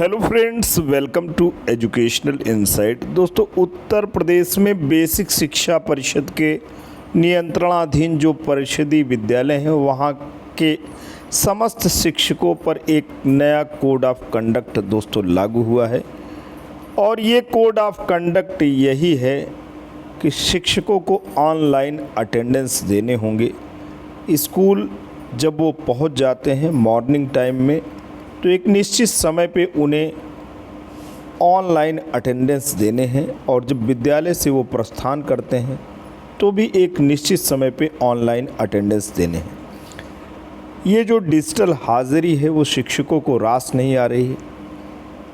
Hello friends, welcome to educational insight. दोस्तों, उत्तर प्रदेश में basic शिक्षा परिषद के नियंत्रणाधीन जो परिषदीय विद्यालय हैं वहाँ के समस्त शिक्षकों पर एक नया कोड ऑफ कंडक्ट दोस्तों लागू हुआ है। और ये कोड ऑफ कंडक्ट यही है कि शिक्षकों को ऑनलाइन अटेंडेंस देने होंगे। स्कूल जब वो पहुँच जाते हैं मॉर्निंग टाइम में तो एक निश्चित समय पे उन्हें ऑनलाइन अटेंडेंस देने हैं, और जब विद्यालय से वो प्रस्थान करते हैं तो भी एक निश्चित समय पे ऑनलाइन अटेंडेंस देने हैं। ये जो डिजिटल हाज़िरी है वो शिक्षकों को रास नहीं आ रही है,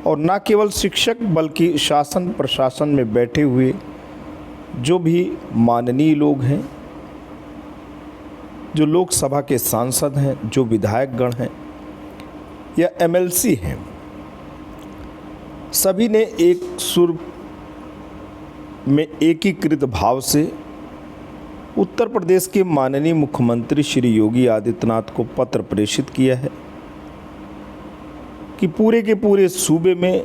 और न केवल शिक्षक बल्कि शासन प्रशासन में बैठे हुए जो भी माननीय लोग हैं, जो लोकसभा के सांसद हैं, जो विधायकगण हैं या एमएलसी हैं, सभी ने एक सुर में एकीकृत भाव से उत्तर प्रदेश के माननीय मुख्यमंत्री श्री योगी आदित्यनाथ को पत्र प्रेषित किया है कि पूरे के पूरे सूबे में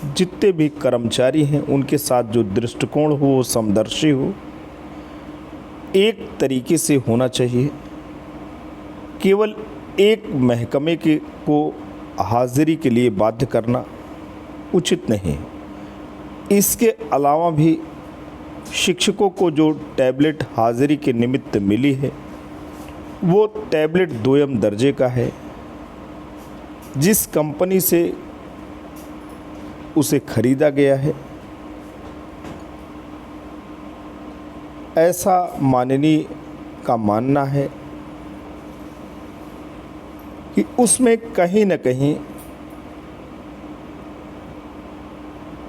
जितने भी कर्मचारी हैं उनके साथ जो दृष्टिकोण हो वो समदर्शी हो, एक तरीके से होना चाहिए। केवल एक महकमे को हाज़िरी के लिए बाध्य करना उचित नहीं है। इसके अलावा भी शिक्षकों को जो टैबलेट हाज़िरी के निमित्त मिली है वो टैबलेट दोयम दर्जे का है। जिस कंपनी से उसे खरीदा गया है, ऐसा माननीय का मानना है कि उसमें कहीं न कहीं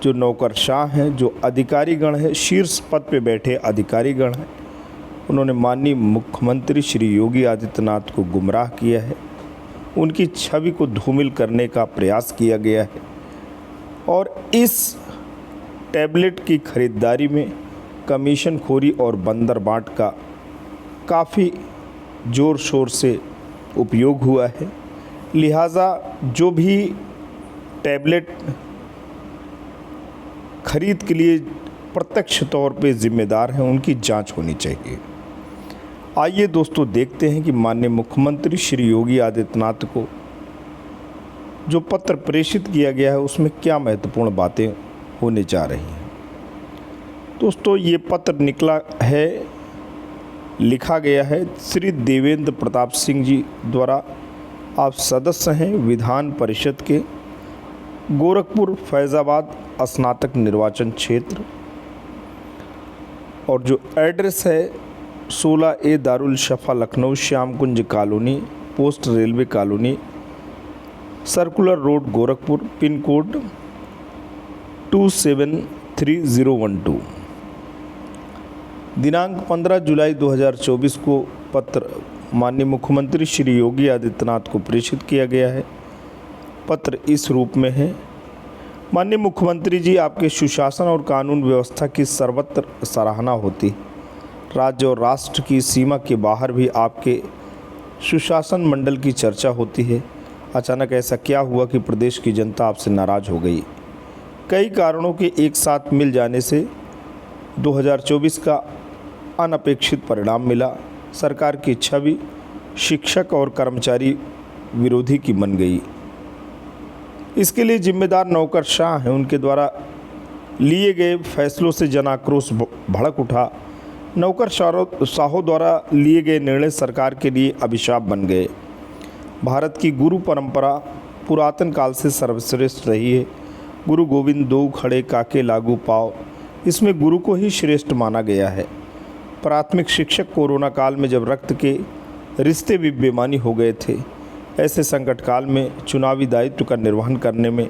जो नौकरशाह हैं, जो अधिकारीगण हैं, शीर्ष पद पे बैठे अधिकारीगण हैं, उन्होंने माननीय मुख्यमंत्री श्री योगी आदित्यनाथ को गुमराह किया है। उनकी छवि को धूमिल करने का प्रयास किया गया है, और इस टैबलेट की खरीदारी में कमीशनखोरी और बंदरबाट का काफ़ी ज़ोर शोर से उपयोग हुआ है। लिहाजा जो भी टैबलेट खरीद के लिए प्रत्यक्ष तौर पे जिम्मेदार हैं उनकी जांच होनी चाहिए। आइए दोस्तों देखते हैं कि माननीय मुख्यमंत्री श्री योगी आदित्यनाथ को जो पत्र प्रेषित किया गया है उसमें क्या महत्वपूर्ण बातें होने जा रही हैं। दोस्तों, ये पत्र निकला है, लिखा गया है श्री देवेंद्र प्रताप सिंह जी द्वारा। आप सदस्य हैं विधान परिषद के गोरखपुर फैज़ाबाद स्नातक निर्वाचन क्षेत्र, और जो एड्रेस है 16A Darul Shafa Lucknow Shyam Kunj colony, post railway colony, circular road Gorakhpur, pin code 273012। दिनांक 15 जुलाई 2024 को पत्र माननीय मुख्यमंत्री श्री योगी आदित्यनाथ को प्रेषित किया गया है। पत्र इस रूप में है। माननीय मुख्यमंत्री जी, आपके सुशासन और कानून व्यवस्था की सर्वत्र सराहना होती। राज्य और राष्ट्र की सीमा के बाहर भी आपके सुशासन मंडल की चर्चा होती है। अचानक ऐसा क्या हुआ कि प्रदेश की जनता आपसे नाराज़ हो गई? कई कारणों के एक साथ मिल जाने से 2024 का अनपेक्षित परिणाम मिला। सरकार की छवि शिक्षक और कर्मचारी विरोधी की बन गई। इसके लिए जिम्मेदार नौकरशाह हैं, उनके द्वारा लिए गए फैसलों से जन आक्रोश भड़क उठा। नौकरशाहों द्वारा लिए गए निर्णय सरकार के लिए अभिशाप बन गए। भारत की गुरु परंपरा पुरातन काल से सर्वश्रेष्ठ रही है। गुरु गोविंद दो खड़े काके लागू पाओ, इसमें गुरु को ही श्रेष्ठ माना गया है। प्राथमिक शिक्षक कोरोना काल में जब रक्त के रिश्ते भी बेमानी हो गए थे, ऐसे संकट काल में चुनावी दायित्व का निर्वहन करने में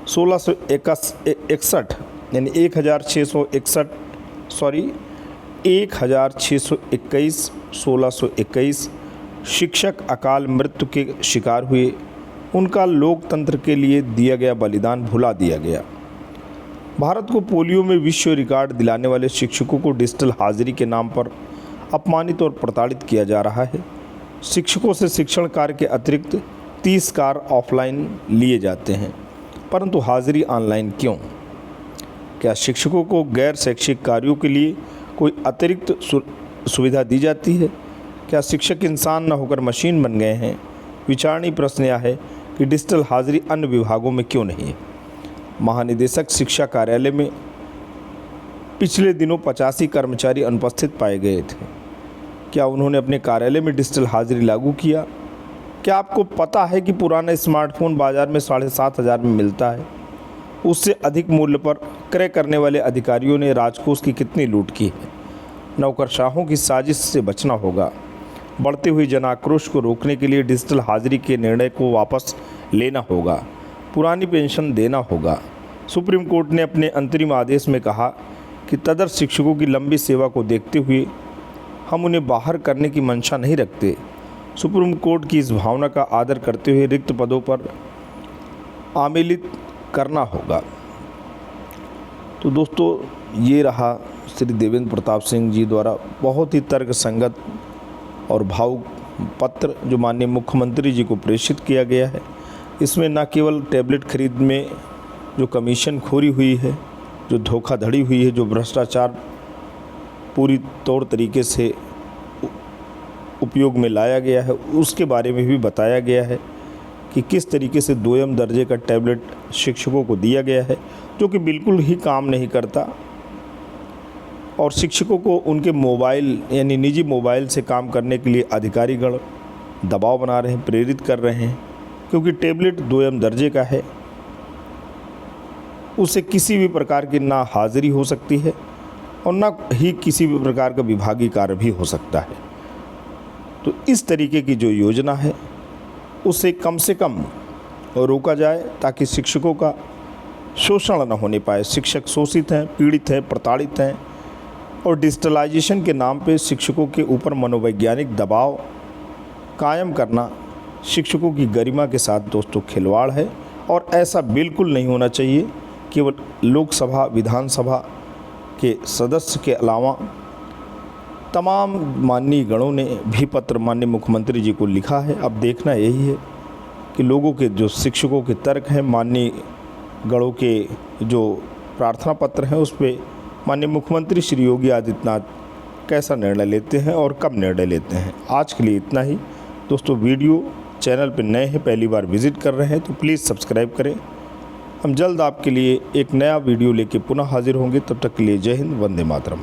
1661 यानी 1621 शिक्षक अकाल मृत्यु के शिकार हुए। उनका लोकतंत्र के लिए दिया गया बलिदान भुला दिया गया। भारत को पोलियो में विश्व रिकॉर्ड दिलाने वाले शिक्षकों को डिजिटल हाज़िरी के नाम पर अपमानित और प्रताड़ित किया जा रहा है। शिक्षकों से शिक्षण कार्य के अतिरिक्त 30 कार्य ऑफलाइन लिए जाते हैं। परंतु हाजिरी ऑनलाइन क्यों? क्या शिक्षकों को गैर शैक्षिक कार्यों के लिए कोई अतिरिक्त सुविधा दी जाती है? क्या शिक्षक इंसान न होकर मशीन बन गए हैं? विचारणीय प्रश्न यह है कि डिजिटल हाजिरी अन्य विभागों में क्यों नहीं है? महानिदेशक शिक्षा कार्यालय में पिछले दिनों 85 कर्मचारी अनुपस्थित पाए गए थे। क्या उन्होंने अपने कार्यालय में डिजिटल हाजिरी लागू किया? क्या आपको पता है कि पुराना स्मार्टफोन बाजार में 7,500 में मिलता है? उससे अधिक मूल्य पर क्रय करने वाले अधिकारियों ने राजकोष की कितनी लूट की है? नौकरशाहों की साजिश से बचना होगा। बढ़ते हुए जन आक्रोश को रोकने के लिए डिजिटल हाजिरी के निर्णय को वापस लेना होगा। पुरानी पेंशन देना होगा। सुप्रीम कोर्ट ने अपने अंतरिम आदेश में कहा कि तदर्थ शिक्षकों की लंबी सेवा को देखते हुए हम उन्हें बाहर करने की मंशा नहीं रखते। सुप्रीम कोर्ट की इस भावना का आदर करते हुए रिक्त पदों पर आमेलित करना होगा। तो दोस्तों, ये रहा श्री देवेंद्र प्रताप सिंह जी द्वारा बहुत ही तर्क संगत और भावुक पत्र जो माननीय मुख्यमंत्री जी को प्रेषित किया गया है। इसमें न केवल टैबलेट खरीद में जो कमीशन खोरी हुई है, जो धोखाधड़ी हुई है, जो भ्रष्टाचार पूरी तौर तरीके से उपयोग में लाया गया है, उसके बारे में भी बताया गया है कि किस तरीके से दोयम दर्जे का टैबलेट शिक्षकों को दिया गया है, जो कि बिल्कुल ही काम नहीं करता और शिक्षकों को उनके मोबाइल यानी निजी मोबाइल से काम करने के लिए अधिकारीगण दबाव बना रहे हैं, प्रेरित कर रहे हैं, क्योंकि टैबलेट दोयम दर्जे का है। उससे किसी भी प्रकार की ना हाजिरी हो सकती है और ना ही किसी भी प्रकार का विभागीय कार्य भी हो सकता है। तो इस तरीके की जो योजना है उसे कम से कम रोका जाए ताकि शिक्षकों का शोषण न होने पाए। शिक्षक शोषित हैं, पीड़ित हैं, प्रताड़ित हैं और डिजिटलाइजेशन के नाम पे शिक्षकों के ऊपर मनोवैज्ञानिक दबाव कायम करना शिक्षकों की गरिमा के साथ दोस्तों खिलवाड़ है और ऐसा बिल्कुल नहीं होना चाहिए। केवल लोकसभा, विधानसभा के सदस्य के अलावा तमाम माननीय गणों ने भी पत्र माननीय मुख्यमंत्री जी को लिखा है। अब देखना यही है कि लोगों के जो शिक्षकों के तर्क हैं, माननीय गणों के जो प्रार्थना पत्र हैं, उस पर माननीय मुख्यमंत्री श्री योगी आदित्यनाथ कैसा निर्णय लेते हैं और कब निर्णय लेते हैं। आज के लिए इतना ही दोस्तों। वीडियो चैनल पर नए हैं, पहली बार विजिट कर रहे हैं तो प्लीज़ सब्सक्राइब करें। हम जल्द आपके लिए एक नया वीडियो लेके पुनः हाजिर होंगे। तब तक के लिए जय हिंद, वंदे मातरम।